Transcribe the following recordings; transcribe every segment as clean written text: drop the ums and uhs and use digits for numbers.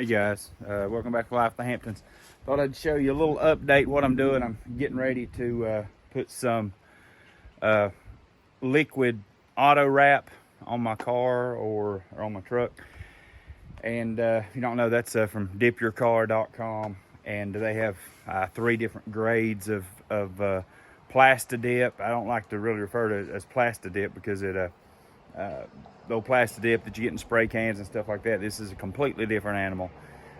Hey guys, welcome back to Life of the Hamptons. Thought I'd show you a little update what I'm doing. I'm getting ready to put some liquid auto wrap on my car or on my truck. And if you don't know, that's from dipyourcar.com, and they have 3 different grades of Plastidip. I don't like to really refer to it as Plastidip because it the old Plastidip that you get in spray cans and stuff like that. This is a completely different animal.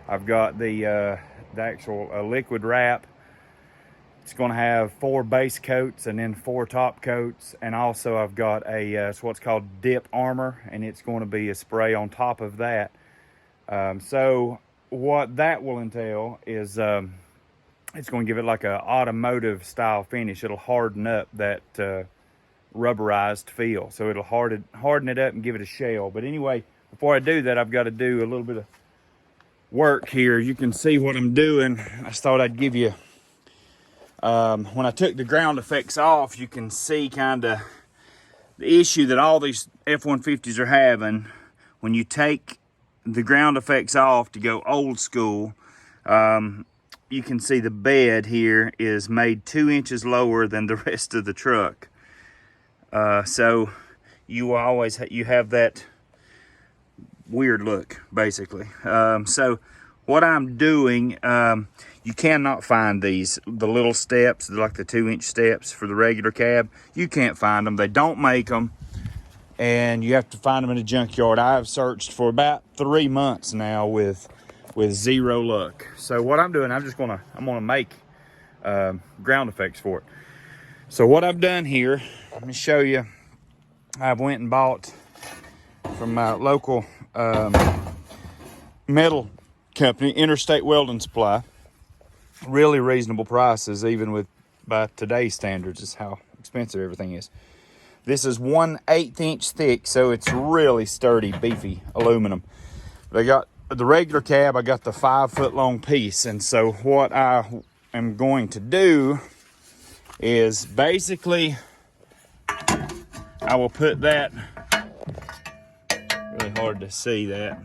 I've got the actual liquid wrap. It's going to have 4 base coats and then 4 top coats, and also I've got it's what's called dip armor, and it's going to be a spray on top of that. So what that will entail is it's going to give it like a automotive style finish. It'll harden up that rubberized feel, so it'll harden it up and give it a shell. But anyway, before I do that, I've got to do a little bit of work here. You can see what I'm doing. I just thought I'd give you when I took the ground effects off, you can see kind of the issue that all these F-150s are having. When you take the ground effects off to go old school, you can see the bed here is made 2 inches lower than the rest of the truck. So you have that weird look, basically. So what I'm doing, you cannot find the little steps, like the 2-inch steps for the regular cab. You can't find them. They don't make them, and you have to find them in a junkyard. I've searched for about 3 months now with zero luck. So what I'm doing, I'm gonna make ground effects for it. So what I've done here, let me show you. I've went and bought from my local metal company, Interstate Welding Supply. Really reasonable prices, even by today's standards, is how expensive everything is. This is 1/8 inch thick, so it's really sturdy, beefy aluminum. But I got the regular cab, I got the 5-foot long piece, and so what I am going to do is basically I will put that, really hard to see that,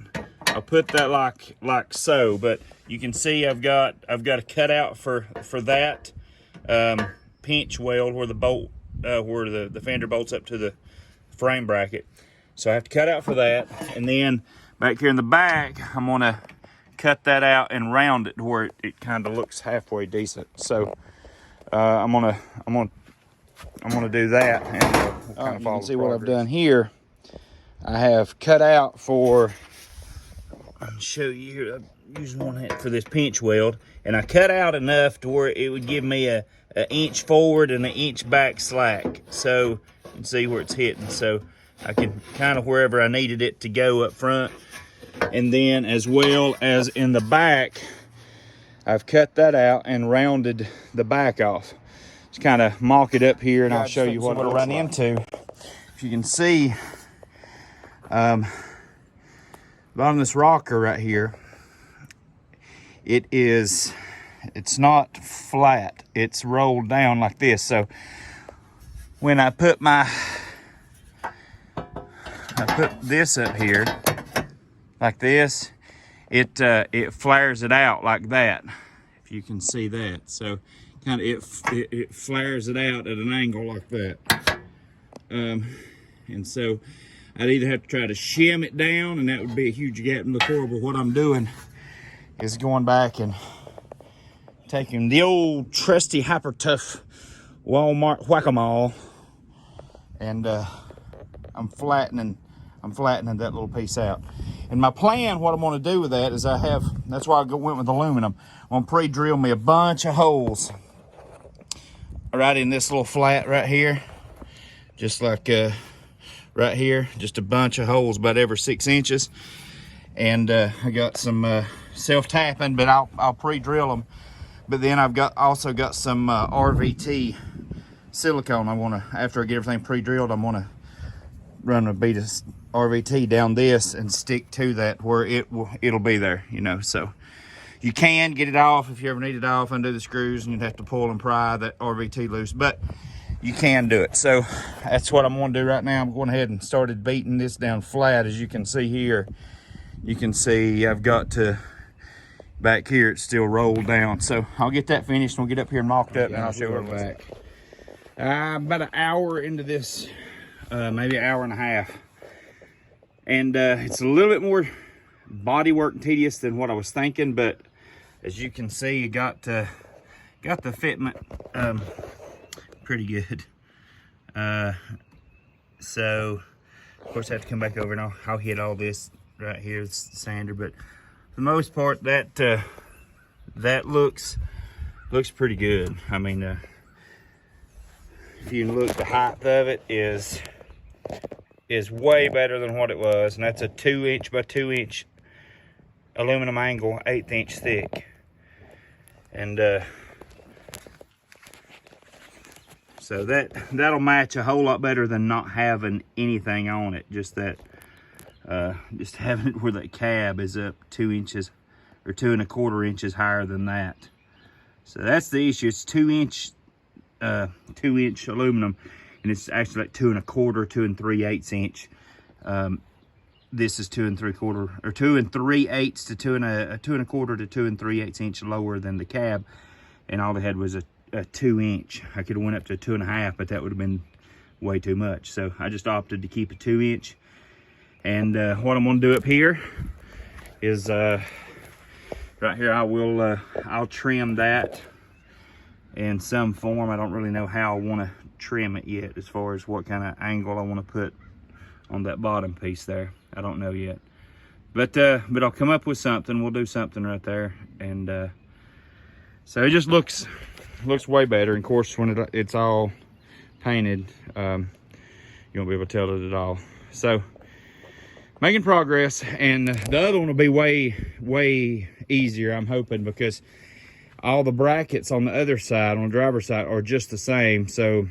I'll put that like so, but you can see I've got a cutout for that pinch weld where the bolt where the fender bolts up to the frame bracket. So I have to cut out for that, and then back here in the back I'm gonna cut that out and round it to where it kind of looks halfway decent. So I'm gonna do that, and we'll kind of follow. You can see what I've done here. I have cut out for, I'll show you here. I'm using one hand for this pinch weld, and I cut out enough to where it would give me an inch forward and an inch back slack, so you can see where it's hitting. So I can kind of wherever I needed it to go up front, and then as well as in the back, I've cut that out and rounded the back off. Just kind of mock it up here, and I'll show you what it'll run into. If you can see, bottom of this rocker right here, it's not flat, it's rolled down like this. So when I put this up here like this, it flares it out like that, if you can see that. So kind of it flares it out at an angle like that, and so I'd either have to try to shim it down, and that would be a huge gap in the core. But what I'm doing is going back and taking the old trusty hyper tough Walmart whack-a-mole, and I'm flattening that little piece out. And my plan, what I'm going to do with that is that's why I went with aluminum. I'm going to pre-drill me a bunch of holes right in this little flat right here, just like right here, just a bunch of holes about every 6 inches. And I got some self-tapping, but I'll pre-drill them. But then I've also got some RVT silicone. After I get everything pre-drilled, I'm gonna run a bead of RVT down this and stick to that where it'll be there, you know. So you can get it off if you ever need it off, undo the screws, and you'd have to pull and pry that RVT loose, but you can do it. So that's what I'm going to do right now. I'm going ahead and started beating this down flat. As you can see here, you can see I've got to back here it's still rolled down. So I'll get that finished and we'll get up here and mocked up, and I'll show her back. About an hour into this, maybe an hour and a half, and it's a little bit more body work and tedious than what I was thinking, but as you can see, you got the fitment pretty good. So of course I have to come back over and I'll hit all this right here, it's the sander, but for the most part that looks pretty good. I mean, if you look, the height of it is way better than what it was, and that's a 2" by 2" aluminum angle, 1/8 inch thick. And so that'll match a whole lot better than not having anything on it. Just having it where that cab is up 2 inches or 2 1/4 inches higher than that. So that's the issue. It's 2" aluminum, and it's actually like 2 1/4, 2 3/8 inch. This is 2 3/4 or 2 3/8 to 2 1/4 to 2 3/8 inch lower than the cab, and all they had was a 2 inch. I could have went up to 2 1/2, but that would have been way too much. So I just opted to keep a 2 inch. And what I'm gonna do up here is right here, I'll trim that in some form. I don't really know how I want to trim it yet, as far as what kind of angle I want to put on that bottom piece there. I don't know yet, but I'll come up with something. We'll do something right there, and so it just looks way better. And of course, when it's all painted, you won't be able to tell it at all. So making progress, and the other one will be way easier, I'm hoping, because all the brackets on the other side, on the driver's side, are just the same. So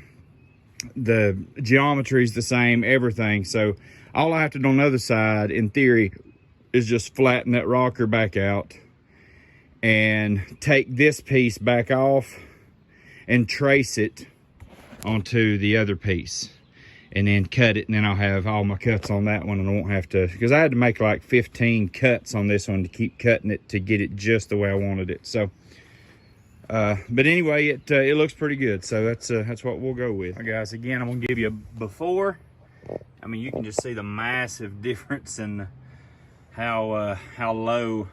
the geometry is the same, everything. So all I have to do on the other side, in theory, is just flatten that rocker back out and take this piece back off and trace it onto the other piece, and then cut it, and then I'll have all my cuts on that one, and I won't have to, because I had to make like 15 cuts on this one to keep cutting it to get it just the way I wanted it. So but anyway, it looks pretty good, so that's what we'll go with. All right, guys, again, I'm gonna give you a before. I mean, you can just see the massive difference in how low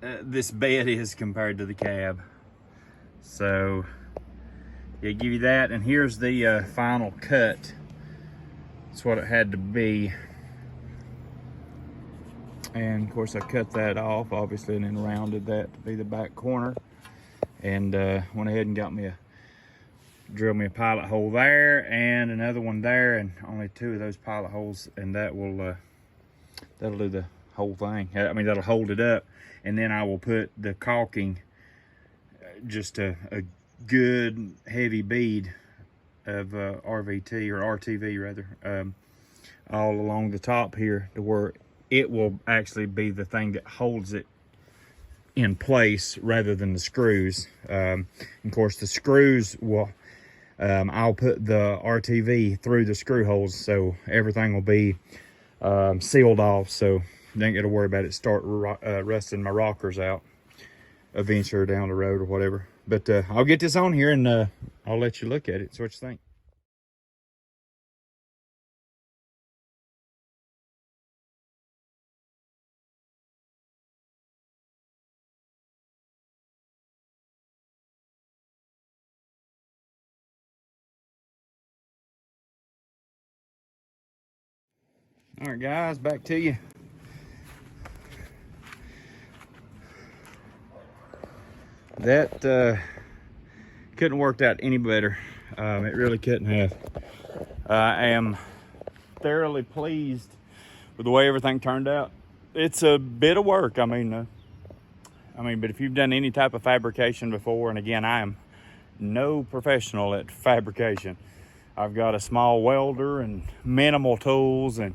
this bed is compared to the cab. So yeah, give you that, and here's the final cut. That's what it had to be, and of course I cut that off, obviously, and then rounded that to be the back corner, and went ahead and drilled me a pilot hole there and another one there, and only 2 of those pilot holes, and that'll do the whole thing. I mean, that'll hold it up, and then I will put the caulking, just a good heavy bead of RVT, or RTV rather, all along the top here, to where it will actually be the thing that holds it in place rather than the screws. Of course, the screws will, I'll put the RTV through the screw holes, so everything will be sealed off, so you don't got to worry about it start rusting my rockers out eventually, or down the road or whatever. But I'll get this on here, and I'll let you look at it. So what you think? All right, guys, back to you. That couldn't have worked out any better. It really couldn't have. I am thoroughly pleased with the way everything turned out. It's a bit of work. I mean, but if you've done any type of fabrication before, and again, I am no professional at fabrication. I've got a small welder and minimal tools, and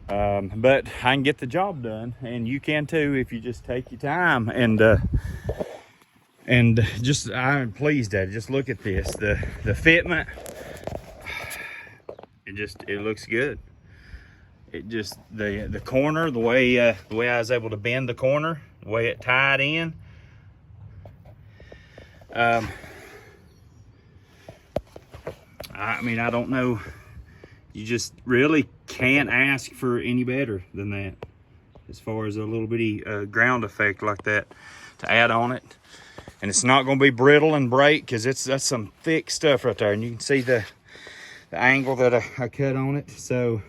but I can get the job done, and you can too if you just take your time. And just, I'm pleased at it. Just look at this, the fitment. It looks good. it just, the corner, the way I was able to bend the corner, the way it tied in. I mean, I don't know. You just really can't ask for any better than that, as far as a little bitty ground effect like that to add on it. And it's not going to be brittle and break, because that's some thick stuff right there. And you can see the angle that I cut on it. So,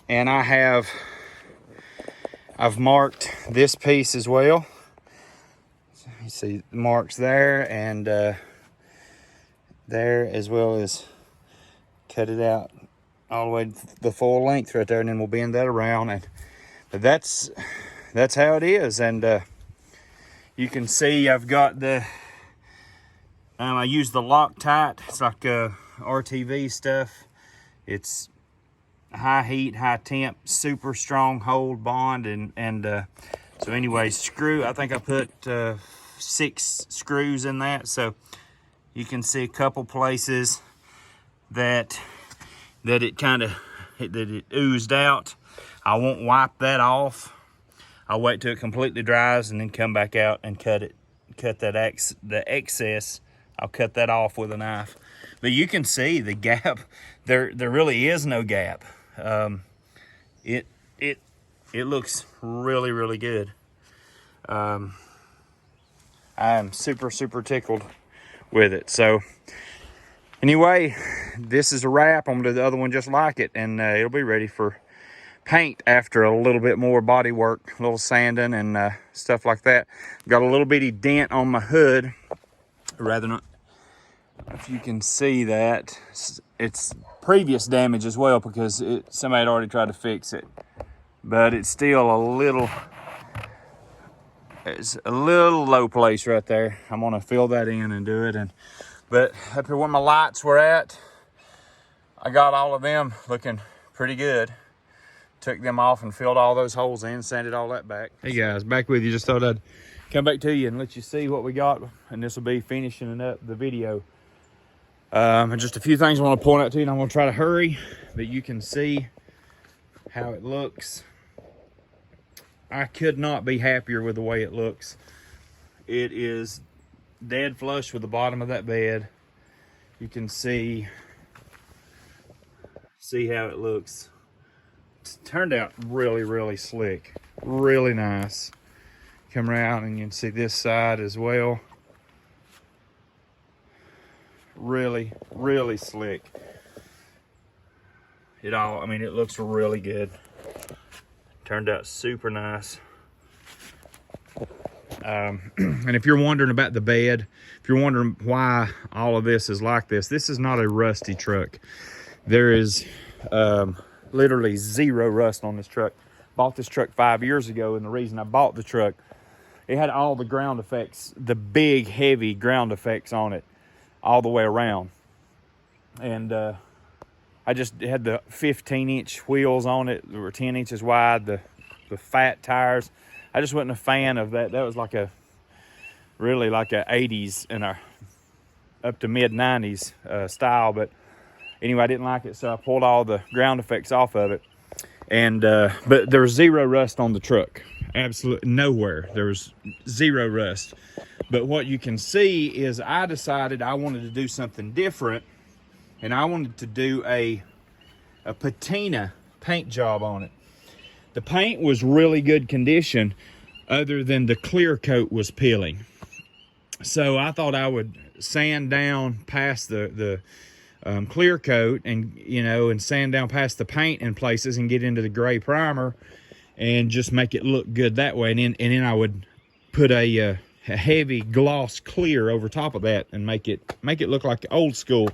and I've marked this piece as well. So you see the marks there and there, as well as cut it out all the way the full length right there, and then we'll bend that around. And but that's how it is. And you can see I've got the I use the Loctite. It's like RTV stuff. It's high heat, high temp, super strong hold bond. And so anyway, I think I put 6 screws in that. So you can see a couple places that it oozed out. I won't wipe that off. I'll wait till it completely dries and then come back out and cut the excess. I'll cut that off with a knife. But you can see the gap. There really is no gap. It looks really, really good. I'm super, super tickled with it. So anyway, this is a wrap. I'm gonna do the other one just like it, and it'll be ready for paint after a little bit more body work, a little sanding and stuff like that. Got a little bitty dent on my hood. Rather not, if you can see that, it's previous damage as well, because somebody had already tried to fix it. But it's still it's a little low place right there. I'm gonna fill that in and do it. But up here where my lights were at, I got all of them looking pretty good. Took them off and filled all those holes in, sanded all that back. Hey guys, back with you. Just thought I'd come back to you and let you see what we got, and this will be finishing up the video. And just a few things I want to point out to you, and I'm going to try to hurry, but you can see how it looks. I could not be happier with the way it looks. It is dead flush with the bottom of that bed. You can see how it looks. It's turned out really, really slick, really nice. Come around and you can see this side as well. Really, really slick. It looks really good. Turned out super nice. And if you're wondering about the bed, if you're wondering why all of this is like this is not a rusty truck. There is literally zero rust on this truck. Bought this truck 5 years ago, and the reason I bought the truck, it had all the ground effects, the big heavy ground effects on it all the way around. And I just had the 15-inch wheels on it. They were 10 inches wide, the fat tires. I just wasn't a fan of that. That was really like a 80s and up to mid 90s style. But anyway, I didn't like it, so I pulled all the ground effects off of it. And but there was zero rust on the truck. Absolutely nowhere. There was zero rust. But what you can see is I decided I wanted to do something different, and I wanted to do a patina paint job on it. The paint was really good condition, other than the clear coat was peeling. So I thought I would sand down past the clear coat and sand down past the paint in places and get into the gray primer and just make it look good that way. And then I would put a heavy gloss clear over top of that and make it look like old school.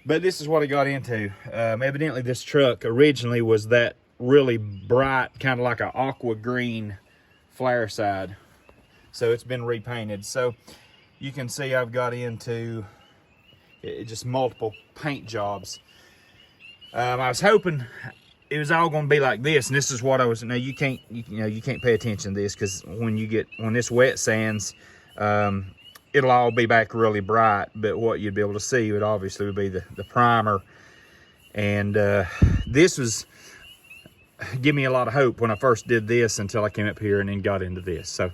But this is what I got into. Evidently this truck originally was that really bright, kind of like an aqua green Flareside. So it's been repainted. So you can see I've got into just multiple paint jobs. I was hoping it was all going to be like this, and this is what I was. Now you can't pay attention to this, because when this wet sands, it'll all be back really bright. But what you'd be able to see would obviously be the primer And this was give me a lot of hope when I first did this until I came up here and then got into this. So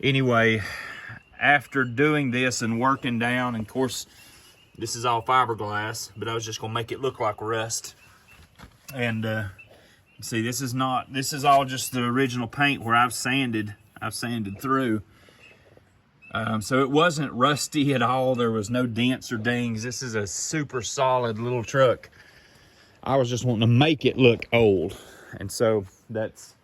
anyway, after doing this and working down, and of course this is all fiberglass, but I was just gonna make it look like rust. And see, this is all just the original paint where I've sanded through. So it wasn't rusty at all. There was no dents or dings. This is a super solid little truck. I was just wanting to make it look old. And so that's,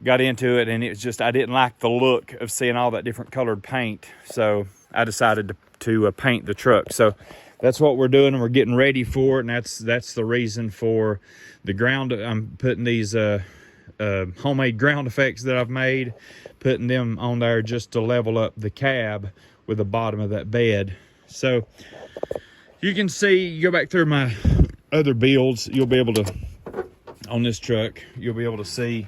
got into it, and it was just, I didn't like the look of seeing all that different colored paint. So I decided to paint the truck. So that's what we're doing, and we're getting ready for it. And that's the reason for the ground. I'm putting these homemade ground effects that I've made, putting them on there just to level up the cab with the bottom of that bed. So you can see, you go back through my other builds, you'll be able to, on this truck, you'll be able to see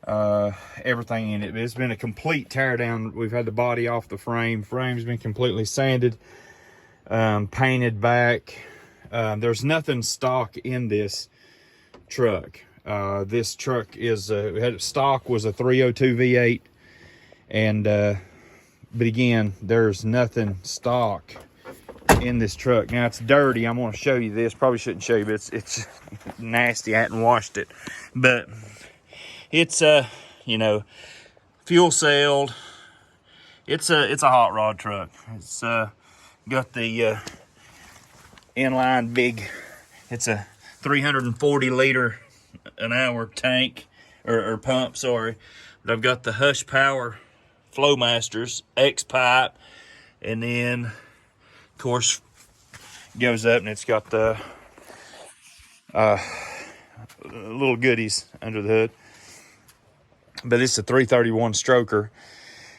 everything in it. It's been a complete tear down. We've had the body off the frame. Frame's been completely sanded, painted back. There's nothing stock in this truck. This truck is stock was a 302 V8, and but again, there's nothing stock in this truck. Now it's dirty. I'm going to show you this. Probably shouldn't show you, but it's nasty. I hadn't washed it, but it's you know, fuel celled. It's a hot rod truck. It's got the inline big. It's a 340 liter an hour tank or pump, sorry. But I've got the Hush Power Flowmasters X pipe, and then of course goes up and it's got the little goodies under the hood. But it's a 331 stroker.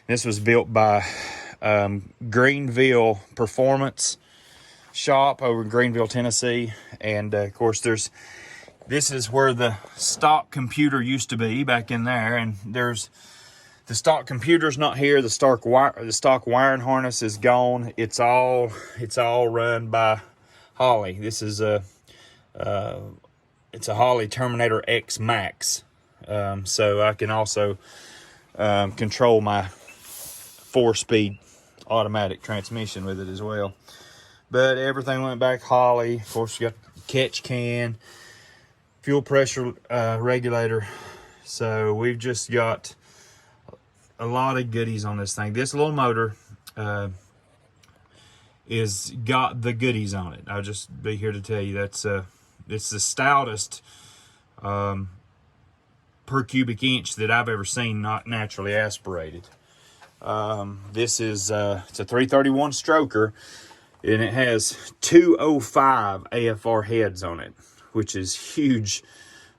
This was built by Greenville Performance Shop over in Greenville, Tennessee. And of course this is where the stock computer used to be, back in there. And there's the stock computer's not here. The stock wiring harness is gone. It's all run by Holley. This is it's a Holley Terminator X Max. So I can also control my 4-speed automatic transmission with it as well. But everything went back Holley. Of course, you got catch can, fuel pressure regulator. So we've just got a lot of goodies on this thing. This little motor is got the goodies on it. I'll just be here to tell you that's it's the stoutest per cubic inch that I've ever seen, not naturally aspirated. This is it's a 331 stroker, and it has 205 AFR heads on it, which is huge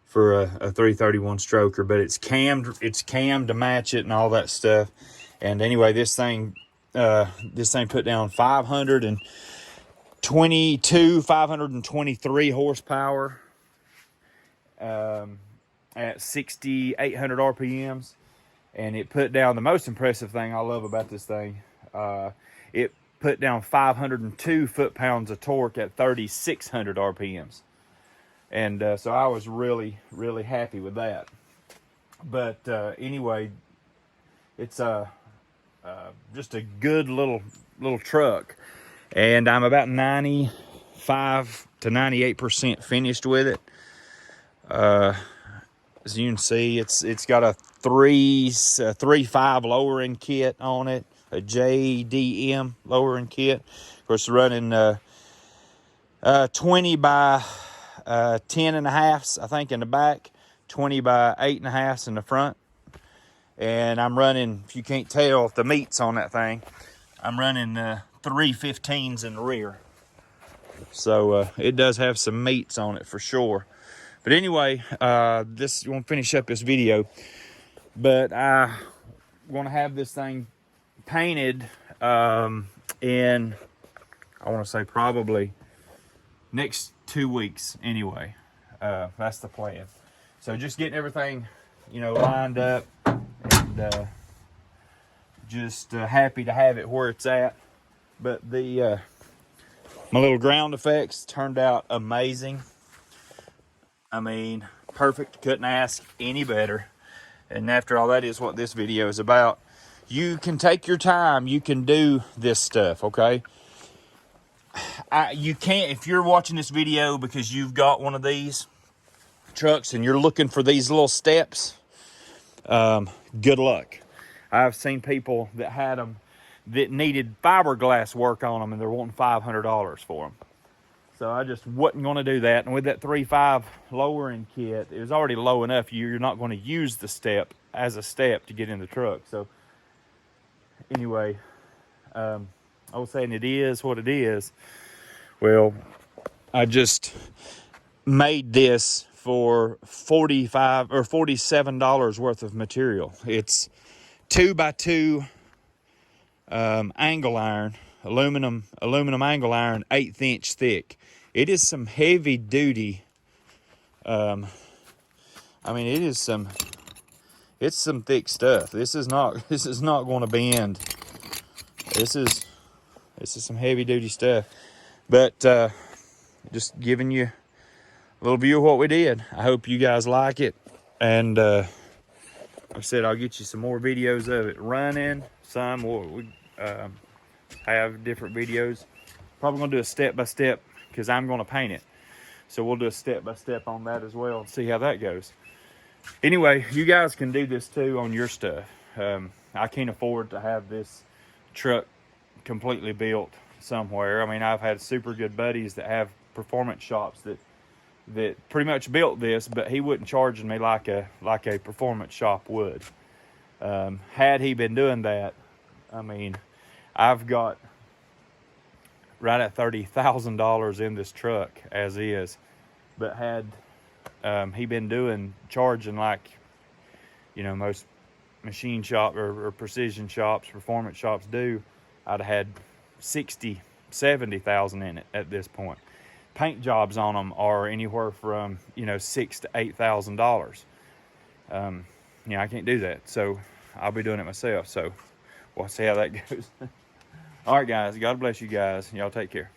for a 331 stroker. But it's cammed to match it and all that stuff. And anyway, this thing put down 523 horsepower at 6,800 RPMs. And it put down, the most impressive thing I love about this thing, it put down 502 foot-pounds of torque at 3,600 RPMs. And so I was really, really happy with that. But anyway, it's just a good little truck. And I'm about 95 to 98% finished with it. As you can see, it's got a 3.5 lowering kit on it, a JDM lowering kit. Of course, running 20 by 10.5s, I think, in the back, 20 by 8.5s in the front. And I'm running, if you can't tell, the meats on that thing, I'm running 315s in the rear. So it does have some meats on it for sure. But anyway, you want to finish up this video, but I want to have this thing painted in, I want to say probably next 2 weeks anyway. That's the plan. So just getting everything, lined up, and just happy to have it where it's at. But the My little ground effects turned out amazing. I mean, perfect. Couldn't ask any better. And after all, that is what this video is about. You can take your time. You can do this stuff, okay? You can't, if you're watching this video because you've got one of these trucks and you're looking for these little steps, good luck. I've seen people that had them that needed fiberglass work on them and they're wanting $500 for them. So I just wasn't going to do that. And with that 3.5 lowering kit, it was already low enough. You're not going to use the step as a step to get in the truck. So anyway, I was saying it is what it is. Well, I just made this for $45 or $47 worth of material. It's 2x2 angle iron, aluminum angle iron, 1/8 inch thick. It is some heavy duty. I mean, it's some thick stuff. This is not going to bend. This is some heavy duty stuff. But just giving you a little view of what we did. I hope you guys like it. And like I said, I'll get you some more videos of it running. Some we have different videos. Probably gonna do a step-by-step because I'm gonna paint it. So we'll do a step-by-step on that as well and see how that goes. Anyway, you guys can do this too on your stuff. I can't afford to have this truck completely built somewhere. I mean, I've had super good buddies that have performance shops that pretty much built this, but he wouldn't charge me like a performance shop would. Had he been doing that, I mean, I've got right at $30,000 in this truck as is. But had he been charging like, you know, most machine shop or precision shops, performance shops do, I'd have had 60, 70,000 in it at this point. Paint jobs on them are anywhere from, you know, $6,000 to $8,000. You know, I can't do that, so I'll be doing it myself. So we'll see how that goes. All right, guys. God bless you guys. Y'all take care.